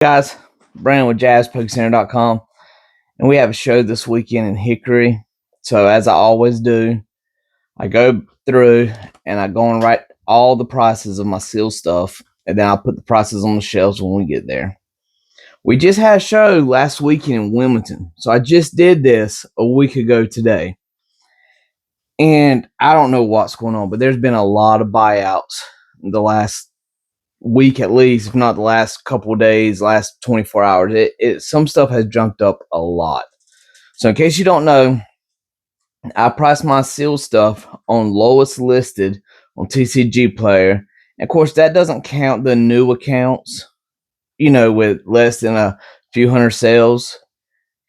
Guys, Brandon with jazzpokercenter.com, and we have a show this weekend in Hickory. So as I always do, I go through and I go and write all the prices of my seal stuff, and then I'll put the prices on the shelves when we get there. We just had a show last weekend in Wilmington, so I just did this a week ago today. And I don't know what's going on, but there's been a lot of buyouts in the last week at least, if not the last couple of days, last 24 hours. Some stuff has jumped up a lot. So in case you don't know, I price my seal stuff on lowest listed on TCG Player. And of course, that doesn't count the new accounts, with less than a few hundred sales,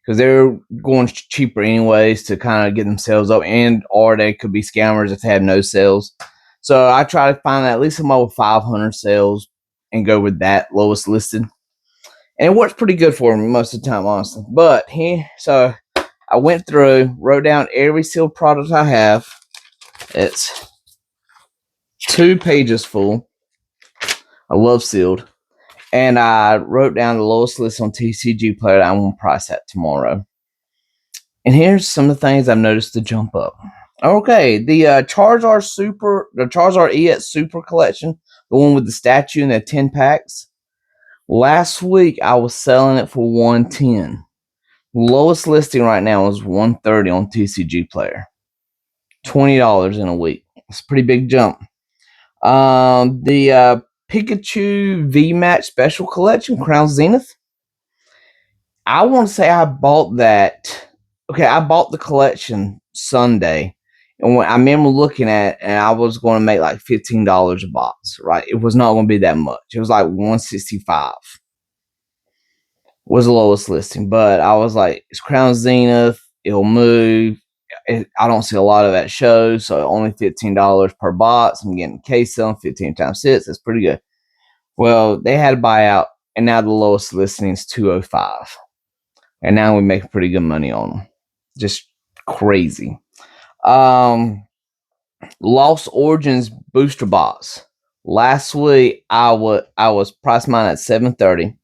because they're going cheaper anyways to kind of get themselves up, or they could be scammers if they have no sales. So I try to find at least somebody with 500 sales and go with that lowest listed. And it works pretty good for me most of the time, honestly. But so I went through, wrote down every sealed product I have. It's 2 pages full. I love sealed. And I wrote down the lowest list on TCG Player that I want to price at tomorrow. And here's some of the things I've noticed to jump up. Okay, the Charizard EX Super Collection, the one with the statue and the 10 packs. Last week I was selling it for 110. Lowest listing right now is 130 on TCG Player. $20 in a week. It's a pretty big jump. The Pikachu VMAX Special Collection, Crown Zenith. I want to say I bought that. Okay, I bought the collection Sunday, and when I remember looking at it, and I was going to make like $15 a box. Right, it was not going to be that much. It was like 165. Was the lowest listing, but I was like, it's Crown Zenith. It'll move. I don't see a lot of that show, so only $15 per box. I'm getting case selling 15 times 6. That's pretty good. Well, they had a buyout, and now the lowest listing is 205. And now we make pretty good money on them. Just crazy. Lost Origins booster box. Last week I was priced mine at $730.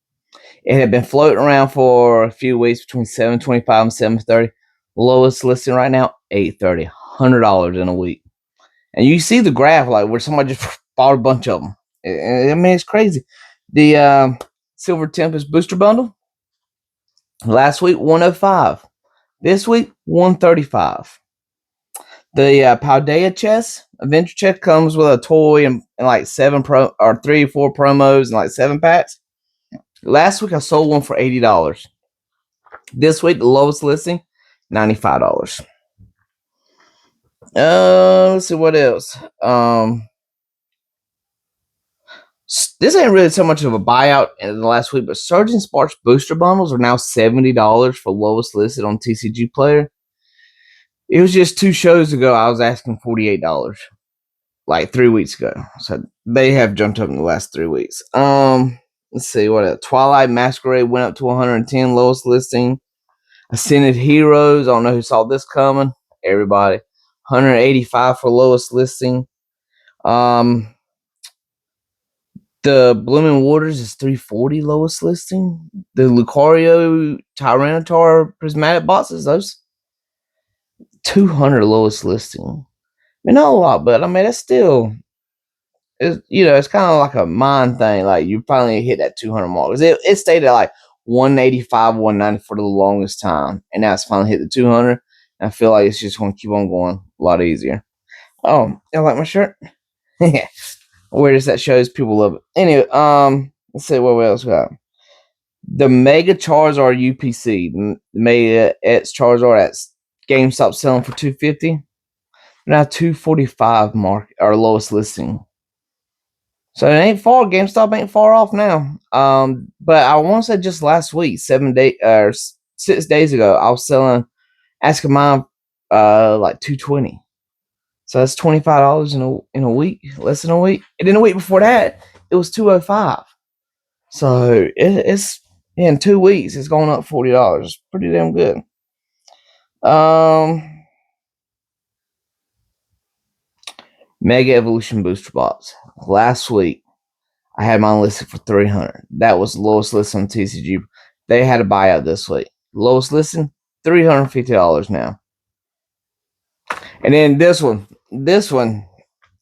It had been floating around for a few weeks between $725 and $730. Lowest listing right now, $830. $100 in a week. And you see the graph like where somebody just bought a bunch of them. I mean, it's crazy. The Silver Tempest booster bundle. Last week, 105. This week, 135. The Paldea chest, Adventure chest, comes with a toy and like 3 or 4 promos and like 7 packs. Last week, I sold one for $80. This week, the lowest listing, $95. Let's see what else. This ain't really so much of a buyout in the last week, but Surgeon Sparks booster bundles are now $70 for lowest listed on TCG Player. It was just 2 shows ago I was asking $48, like 3 weeks ago. So they have jumped up in the last 3 weeks. Let's see what else. Twilight Masquerade went up to 110, lowest listing. Ascended Heroes, I don't know who saw this coming. Everybody. 185 for lowest listing. The Blooming Waters is 340 lowest listing. The Lucario Tyranitar prismatic boxes, those 200 lowest listing. I mean, not a lot, but I mean that's still, it's kind of like a mind thing. Like you finally hit that 200 mark. It stayed at like 185, 190 for the longest time, and now it's finally hit the 200. And I feel like it's just going to keep on going a lot easier. Oh, I like my shirt. Weirdest that shows, people love it. Anyway, let's see what else we got. The Mega Charizard UPC, the Mega X Charizard at GameStop selling for $250. Now $245 mark, our lowest listing. So it ain't far. GameStop ain't far off now. But I want to say just last week, 6 days ago, I was selling asking mine like $220. So that's $25 in a week, less than a week. And then a week before that, it was $205. So it's in 2 weeks, it's going up $40. It's pretty damn good. Mega Evolution Booster Box. Last week, I had mine listed for $300. That was the lowest listing on TCG. They had a buyout this week. Lowest listing, $350 now. And then this one,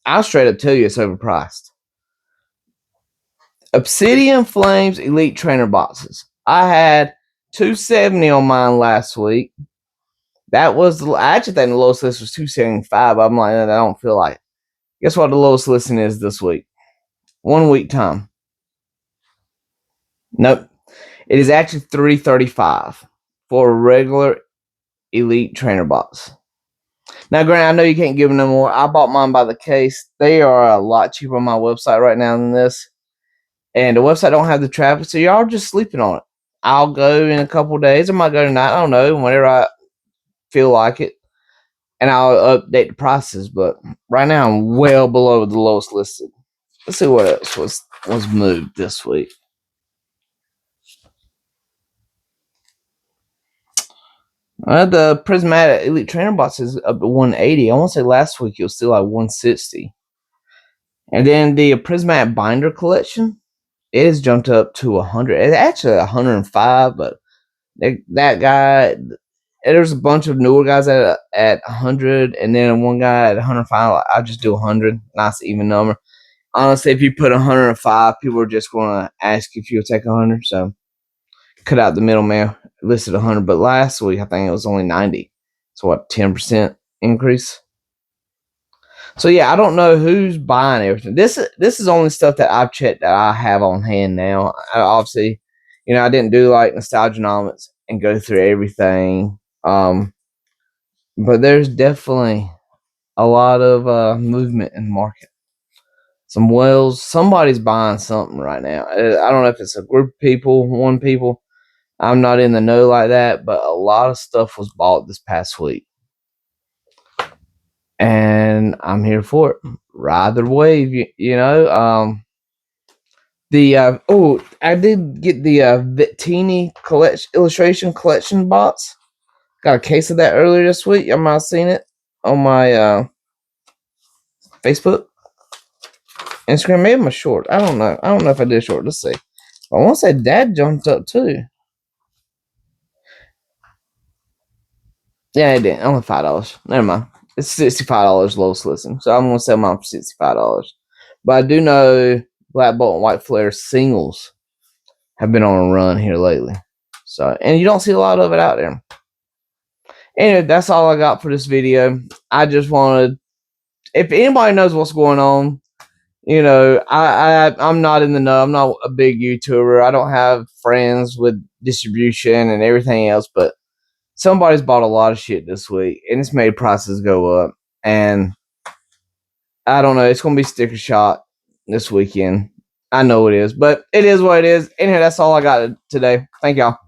I'll straight up tell you it's overpriced. Obsidian Flames Elite Trainer boxes. I had $270 on mine last week. That was I actually think the lowest list was $275. I'm like, I don't feel like it. Guess what the lowest listing is this week? 1 week time. Nope. It is actually $335 for a regular Elite Trainer box. Now, granted, I know you can't give them no more. I bought mine by the case. They are a lot cheaper on my website right now than this. And the website don't have the traffic, so y'all are just sleeping on it. I'll go in a couple days. I might go tonight. I don't know. Whenever I feel like it. And I'll update the prices. But right now, I'm well below the lowest listed. Let's see what else was moved this week. The Prismatic Elite Trainer box is up to 180. I want to say last week it was still like 160. And then the Prismatic Binder collection, it has jumped up to 100. It's actually 105, but that guy, there's a bunch of newer guys at 100, and then one guy at 105. I'll just do 100. Nice even number. Honestly, if you put 105, people are just going to ask if you'll take 100. So cut out the middleman. Listed 100, but last week I think it was only 90. So what, 10% increase? So yeah, I don't know who's buying everything. This is only stuff that I've checked that I have on hand now. Obviously, I didn't do like Nostalgianomics and go through everything. But there's definitely a lot of movement in the market. Some whales, somebody's buying something right now. I don't know if it's a group of people, one people. I'm not in the know like that, but a lot of stuff was bought this past week. And I'm here for it. Ride the wave, I did get the Vittini illustration collection box. Got a case of that earlier this week. You might have seen it on my Facebook, Instagram, maybe my short. I don't know. I don't know if I did a short. Let's see. I want to say Dad jumped up too. Yeah, it didn't. Only $5. Never mind. It's $65 lowest listing. So I'm gonna sell mine for $65. But I do know Black Bolt and White Flare singles have been on a run here lately. So, and you don't see a lot of it out there. Anyway, that's all I got for this video. I just wanted, if anybody knows what's going on, I'm not in the know. I'm not a big YouTuber. I don't have friends with distribution and everything else, but somebody's bought a lot of shit this week, and it's made prices go up. And I don't know. It's going to be sticker shock this weekend. I know it is, but it is what it is. Anyway, that's all I got today. Thank y'all.